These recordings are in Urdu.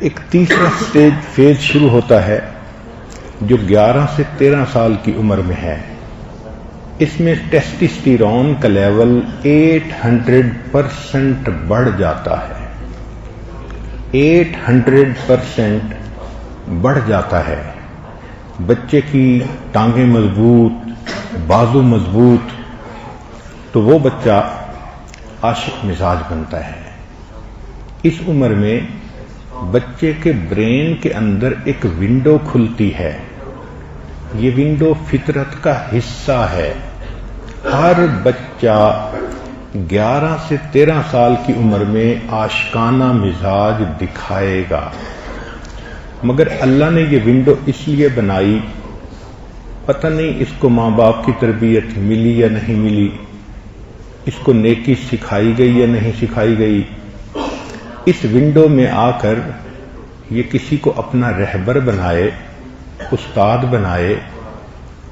ایک تیسرا فیز شروع ہوتا ہے جو 11 سے 13 سال کی عمر میں ہے. اس میں ٹیسٹسٹیرون کا لیول 800% بڑھ جاتا ہے. 800% بڑھ جاتا ہے. بچے کی ٹانگیں مضبوط، بازو مضبوط، تو وہ بچہ عاشق مزاج بنتا ہے. اس عمر میں بچے کے برین کے اندر ایک ونڈو کھلتی ہے. یہ ونڈو فطرت کا حصہ ہے. ہر بچہ 11 سے 13 سال کی عمر میں عاشقانہ مزاج دکھائے گا، مگر اللہ نے یہ ونڈو اس لیے بنائی، پتہ نہیں اس کو ماں باپ کی تربیت ملی یا نہیں ملی، اس کو نیکی سکھائی گئی یا نہیں سکھائی گئی. اس ونڈو میں آ کر یہ کسی کو اپنا رہبر بنائے، استاد بنائے،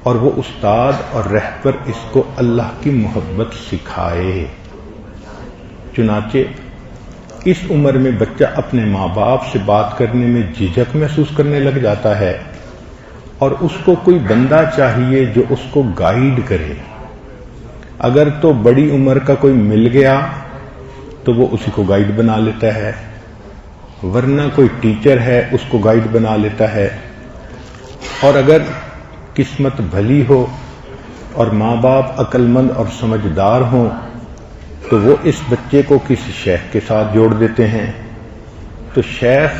اور وہ استاد اور رہبر اس کو اللہ کی محبت سکھائے. چنانچہ اس عمر میں بچہ اپنے ماں باپ سے بات کرنے میں جھجک محسوس کرنے لگ جاتا ہے، اور اس کو کوئی بندہ چاہیے جو اس کو گائیڈ کرے. اگر تو بڑی عمر کا کوئی مل گیا تو وہ اسی کو گائیڈ بنا لیتا ہے، ورنہ کوئی ٹیچر ہے اس کو گائیڈ بنا لیتا ہے. اور اگر قسمت بھلی ہو اور ماں باپ عقل مند اور سمجھدار ہوں تو وہ اس بچے کو کسی شیخ کے ساتھ جوڑ دیتے ہیں، تو شیخ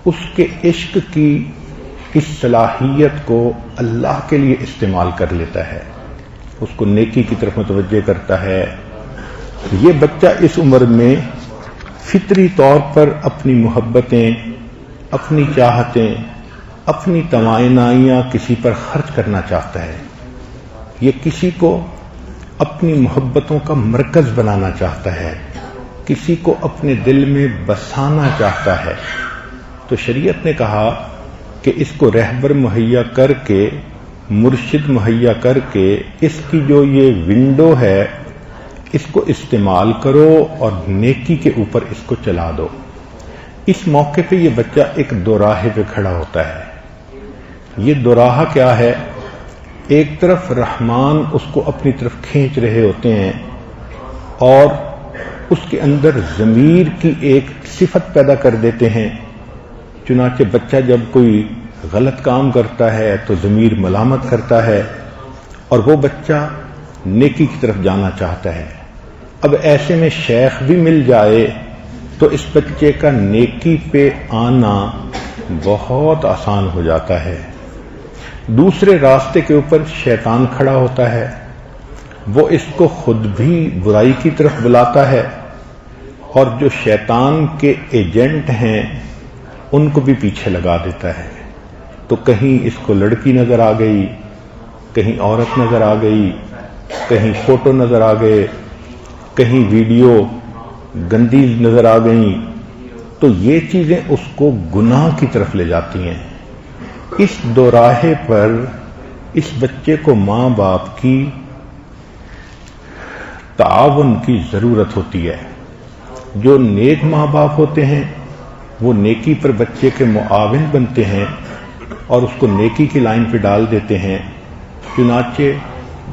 اس کے عشق کی اس صلاحیت کو اللہ کے لیے استعمال کر لیتا ہے، اس کو نیکی کی طرف متوجہ کرتا ہے. یہ بچہ اس عمر میں فطری طور پر اپنی محبتیں، اپنی چاہتیں، اپنی توانائیاں کسی پر خرچ کرنا چاہتا ہے. یہ کسی کو اپنی محبتوں کا مرکز بنانا چاہتا ہے، کسی کو اپنے دل میں بسانا چاہتا ہے. تو شریعت نے کہا کہ اس کو رہبر مہیا کر کے، مرشد مہیا کر کے، اس کی جو یہ ونڈو ہے اس کو استعمال کرو اور نیکی کے اوپر اس کو چلا دو. اس موقع پہ یہ بچہ ایک دوراہے پہ کھڑا ہوتا ہے. یہ دوراہا کیا ہے؟ ایک طرف رحمان اس کو اپنی طرف کھینچ رہے ہوتے ہیں اور اس کے اندر ضمیر کی ایک صفت پیدا کر دیتے ہیں. چنانچہ بچہ جب کوئی غلط کام کرتا ہے تو ضمیر ملامت کرتا ہے اور وہ بچہ نیکی کی طرف جانا چاہتا ہے. اب ایسے میں شیخ بھی مل جائے تو اس بچے کا نیکی پہ آنا بہت آسان ہو جاتا ہے. دوسرے راستے کے اوپر شیطان کھڑا ہوتا ہے، وہ اس کو خود بھی برائی کی طرف بلاتا ہے، اور جو شیطان کے ایجنٹ ہیں ان کو بھی پیچھے لگا دیتا ہے. تو کہیں اس کو لڑکی نظر آ گئی، کہیں عورت نظر آ گئی، کہیں فوٹو نظر آ گئے، کہیں ویڈیو گندی نظر آ گئیں، تو یہ چیزیں اس کو گناہ کی طرف لے جاتی ہیں. اس دوراہے پر اس بچے کو ماں باپ کی تعاون کی ضرورت ہوتی ہے. جو نیک ماں باپ ہوتے ہیں وہ نیکی پر بچے کے معاون بنتے ہیں اور اس کو نیکی کی لائن پہ ڈال دیتے ہیں. چنانچہ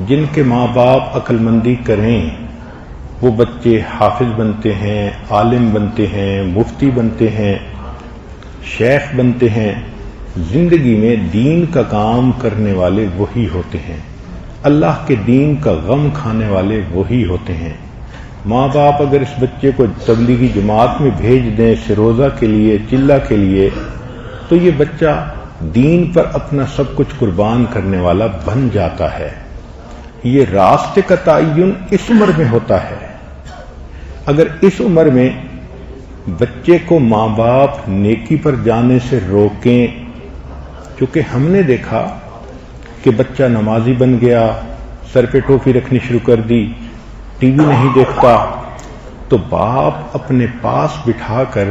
جن کے ماں باپ عقل مندی کریں وہ بچے حافظ بنتے ہیں، عالم بنتے ہیں، مفتی بنتے ہیں، شیخ بنتے ہیں. زندگی میں دین کا کام کرنے والے وہی ہوتے ہیں، اللہ کے دین کا غم کھانے والے وہی ہوتے ہیں. ماں باپ اگر اس بچے کو تبلیغی جماعت میں بھیج دیں سروزہ کے لیے، چلہ کے لیے، تو یہ بچہ دین پر اپنا سب کچھ قربان کرنے والا بن جاتا ہے. یہ راستے کا تعین اس عمر میں ہوتا ہے. اگر اس عمر میں بچے کو ماں باپ نیکی پر جانے سے روکیں، چونکہ ہم نے دیکھا کہ بچہ نمازی بن گیا، سر پہ ٹوپی رکھنی شروع کر دی، ٹی وی نہیں دیکھتا، تو باپ اپنے پاس بٹھا کر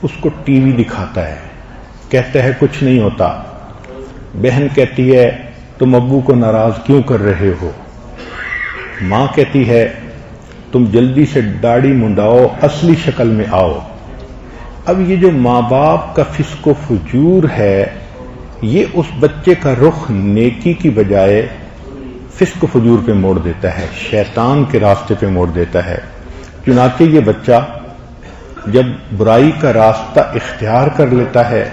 اس کو ٹی وی دکھاتا ہے، کہتا ہے کچھ نہیں ہوتا. بہن کہتی ہے تم ابو کو ناراض کیوں کر رہے ہو؟ ماں کہتی ہے تم جلدی سے داڑھی منڈاؤ، اصلی شکل میں آؤ. اب یہ جو ماں باپ کا فسق و فجور ہے یہ اس بچے کا رخ نیکی کی بجائے فسق و فجور پہ موڑ دیتا ہے، شیطان کے راستے پہ موڑ دیتا ہے۔ چنانچہ یہ بچہ جب برائی کا راستہ اختیار کر لیتا ہے،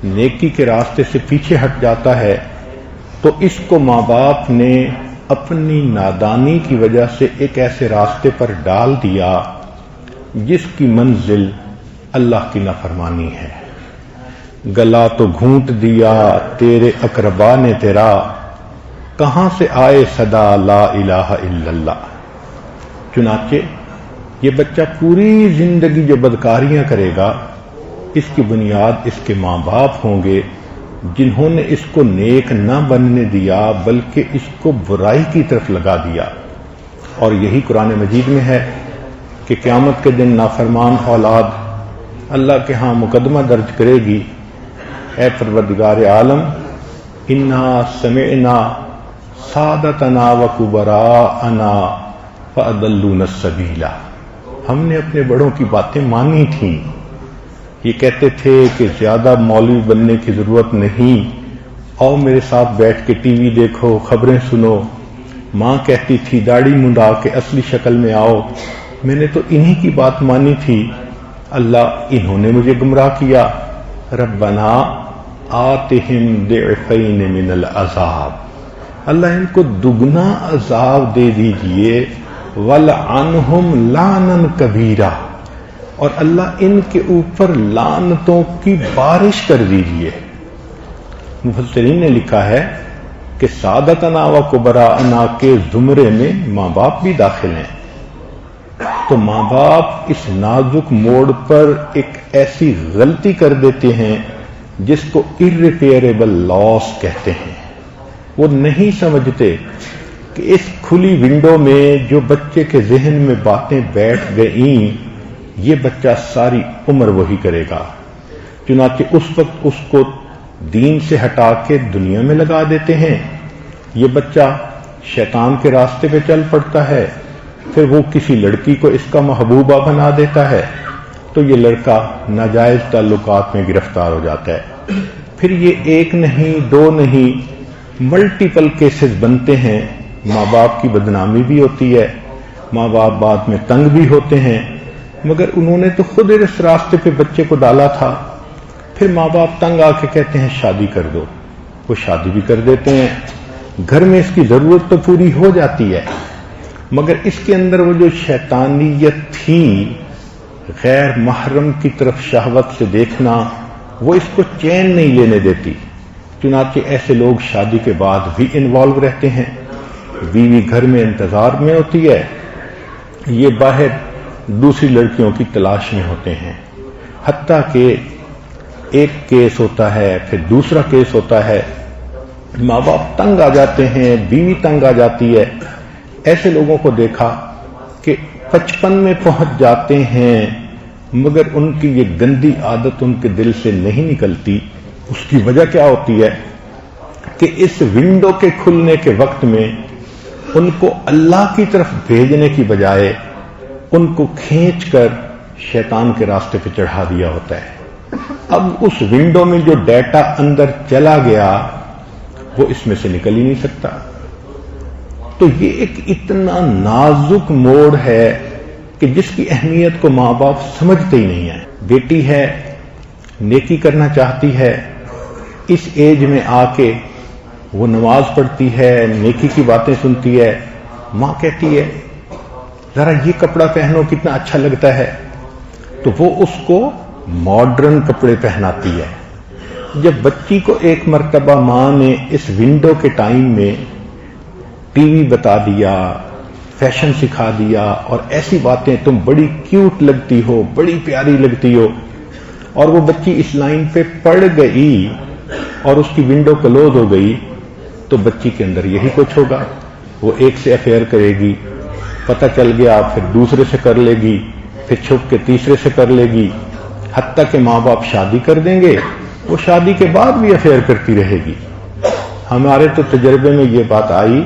نیکی کے راستے سے پیچھے ہٹ جاتا ہے، تو اس کو ماں باپ نے اپنی نادانی کی وجہ سے ایک ایسے راستے پر ڈال دیا جس کی منزل اللہ کی نافرمانی ہے۔ گلا تو گھونٹ دیا تیرے اقربا نے تیرا، کہاں سے آئے صدا لا الہ الا اللہ۔ چنانچہ یہ بچہ پوری زندگی جو بدکاریاں کرے گا اس کی بنیاد اس کے ماں باپ ہوں گے جنہوں نے اس کو نیک نہ بننے دیا بلکہ اس کو برائی کی طرف لگا دیا۔ اور یہی قرآن مجید میں ہے کہ قیامت کے دن نافرمان اولاد اللہ کے ہاں مقدمہ درج کرے گی، اے پروردگار عالم انا سمعنا سادتنا و کبراءنا فاضلونا السبیل، ہم نے اپنے بڑوں کی باتیں مانی تھیں۔ یہ کہتے تھے کہ زیادہ مولوی بننے کی ضرورت نہیں، آؤ میرے ساتھ بیٹھ کے ٹی وی دیکھو، خبریں سنو۔ ماں کہتی تھی داڑھی منڈا کے اصلی شکل میں آؤ، میں نے تو انہی کی بات مانی تھی، اللہ انہوں نے مجھے گمراہ کیا۔ ربنا آتہم ضعفین من العذاب، اللہ ان کو دگنا عذاب دے دیجئے، وَلْعَنْهُمْ لَعْنًا كَبِيرًا، اور اللہ ان کے اوپر لعنتوں کی بارش کر دیجئے۔ مفسرین نے لکھا ہے کہ سادتنا و کبراءنا کے زمرے میں ماں باپ بھی داخل ہیں۔ تو ماں باپ اس نازک موڑ پر ایک ایسی غلطی کر دیتے ہیں جس کو irreparable loss کہتے ہیں۔ وہ نہیں سمجھتے کہ اس کھلی ونڈو میں جو بچے کے ذہن میں باتیں بیٹھ گئیں یہ بچہ ساری عمر وہی کرے گا۔ چنانچہ اس وقت اس کو دین سے ہٹا کے دنیا میں لگا دیتے ہیں۔ یہ بچہ شیطان کے راستے پہ چل پڑتا ہے، پھر وہ کسی لڑکی کو اس کا محبوبہ بنا دیتا ہے تو یہ لڑکا ناجائز تعلقات میں گرفتار ہو جاتا ہے۔ پھر یہ ایک نہیں دو نہیں ملٹیپل کیسز بنتے ہیں، ماں باپ کی بدنامی بھی ہوتی ہے، ماں باپ بعد میں تنگ بھی ہوتے ہیں، مگر انہوں نے تو خود اس راستے پہ بچے کو ڈالا تھا۔ پھر ماں باپ تنگ آ کے کہتے ہیں شادی کر دو، وہ شادی بھی کر دیتے ہیں، گھر میں اس کی ضرورت تو پوری ہو جاتی ہے، مگر اس کے اندر وہ جو شیطانیت تھی، غیر محرم کی طرف شہوت سے دیکھنا، وہ اس کو چین نہیں لینے دیتی۔ چنانچہ ایسے لوگ شادی کے بعد بھی انوالو رہتے ہیں، بیوی گھر میں انتظار میں ہوتی ہے، یہ باہر دوسری لڑکیوں کی تلاش میں ہوتے ہیں، حتیٰ کہ ایک کیس ہوتا ہے پھر دوسرا کیس ہوتا ہے، ماں باپ تنگ آ جاتے ہیں، بیوی تنگ آ جاتی ہے۔ ایسے لوگوں کو دیکھا کہ 55 میں پہنچ جاتے ہیں مگر ان کی یہ گندی عادت ان کے دل سے نہیں نکلتی۔ اس کی وجہ کیا ہوتی ہے کہ اس ونڈو کے کھلنے کے وقت میں ان کو اللہ کی طرف بھیجنے کی بجائے ان کو کھینچ کر شیطان کے راستے پہ چڑھا دیا ہوتا ہے۔ اب اس ونڈو میں جو ڈیٹا اندر چلا گیا وہ اس میں سے نکل ہی نہیں سکتا۔ تو یہ ایک اتنا نازک موڑ ہے کہ جس کی اہمیت کو ماں باپ سمجھتے ہی نہیں ہیں۔ بیٹی ہے، نیکی کرنا چاہتی ہے، اس ایج میں آ کے وہ نماز پڑھتی ہے، نیکی کی باتیں سنتی ہے، ماں کہتی ہے ذرا یہ کپڑا پہنو کتنا اچھا لگتا ہے، تو وہ اس کو ماڈرن کپڑے پہناتی ہے۔ جب بچی کو ایک مرتبہ ماں نے اس ونڈو کے ٹائم میں ٹی وی بتا دیا، فیشن سکھا دیا اور ایسی باتیں تم بڑی کیوٹ لگتی ہو، بڑی پیاری لگتی ہو، اور وہ بچی اس لائن پہ پڑ گئی اور اس کی ونڈو کلوز ہو گئی، تو بچی کے اندر یہی کچھ ہوگا، وہ ایک سے افیئر کرے گی، پتہ چل گیا پھر دوسرے سے کر لے گی، پھر چھپ کے تیسرے سے کر لے گی، حتیٰ کہ ماں باپ شادی کر دیں گے، وہ شادی کے بعد بھی افیئر کرتی رہے گی۔ ہمارے تو تجربے میں یہ بات آئی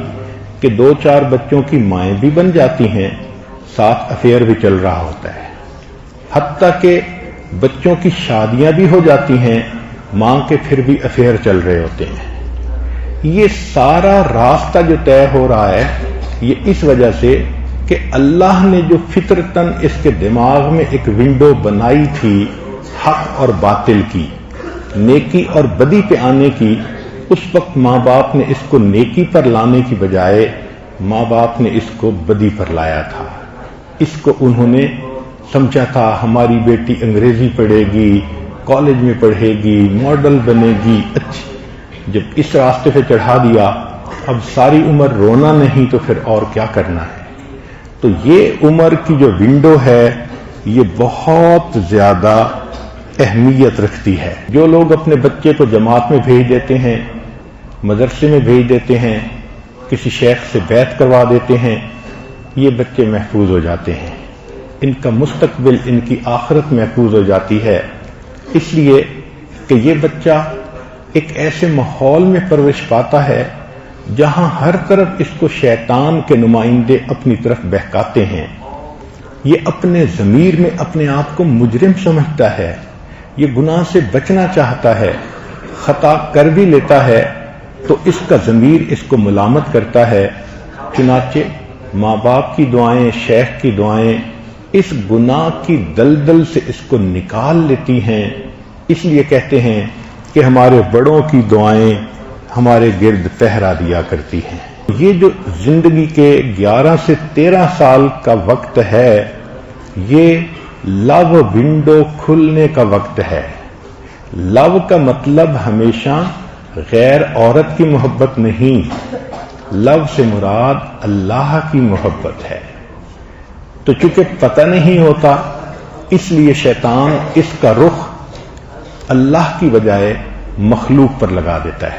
کہ 2-4 بچوں کی مائیں بھی بن جاتی ہیں، ساتھ افیئر بھی چل رہا ہوتا ہے، حتیٰ کہ بچوں کی شادیاں بھی ہو جاتی ہیں، ماں کے پھر بھی افیئر چل رہے ہوتے ہیں۔ یہ سارا راستہ جو طے ہو رہا ہے یہ اس وجہ سے کہ اللہ نے جو فطرتاً اس کے دماغ میں ایک ونڈو بنائی تھی حق اور باطل کی، نیکی اور بدی پہ آنے کی، اس وقت ماں باپ نے اس کو نیکی پر لانے کی بجائے ماں باپ نے اس کو بدی پر لایا تھا۔ اس کو انہوں نے سمجھا تھا ہماری بیٹی انگریزی پڑھے گی، کالج میں پڑھے گی، ماڈل بنے گی، اچھی۔ جب اس راستے پہ چڑھا دیا اب ساری عمر رونا نہیں تو پھر اور کیا کرنا ہے۔ تو یہ عمر کی جو ونڈو ہے یہ بہت زیادہ اہمیت رکھتی ہے۔ جو لوگ اپنے بچے کو جماعت میں بھیج دیتے ہیں، مدرسے میں بھیج دیتے ہیں، کسی شیخ سے بیعت کروا دیتے ہیں، یہ بچے محفوظ ہو جاتے ہیں، ان کا مستقبل، ان کی آخرت محفوظ ہو جاتی ہے، اس لیے کہ یہ بچہ ایک ایسے ماحول میں پرورش پاتا ہے جہاں ہر طرف اس کو شیطان کے نمائندے اپنی طرف بہکاتے ہیں۔ یہ اپنے ضمیر میں اپنے آپ کو مجرم سمجھتا ہے، یہ گناہ سے بچنا چاہتا ہے، خطا کر بھی لیتا ہے تو اس کا ضمیر اس کو ملامت کرتا ہے، چنانچہ ماں باپ کی دعائیں، شیخ کی دعائیں اس گناہ کی دلدل سے اس کو نکال لیتی ہیں۔ اس لیے کہتے ہیں کہ ہمارے بڑوں کی دعائیں ہمارے گرد پہرا دیا کرتی ہیں۔ یہ جو زندگی کے 11 سے 13 سال کا وقت ہے یہ لو ونڈو کھلنے کا وقت ہے۔ لو کا مطلب ہمیشہ غیر عورت کی محبت نہیں، لو سے مراد اللہ کی محبت ہے۔ تو چونکہ پتہ نہیں ہوتا اس لیے شیطان اس کا رخ اللہ کی بجائے مخلوق پر لگا دیتا ہے۔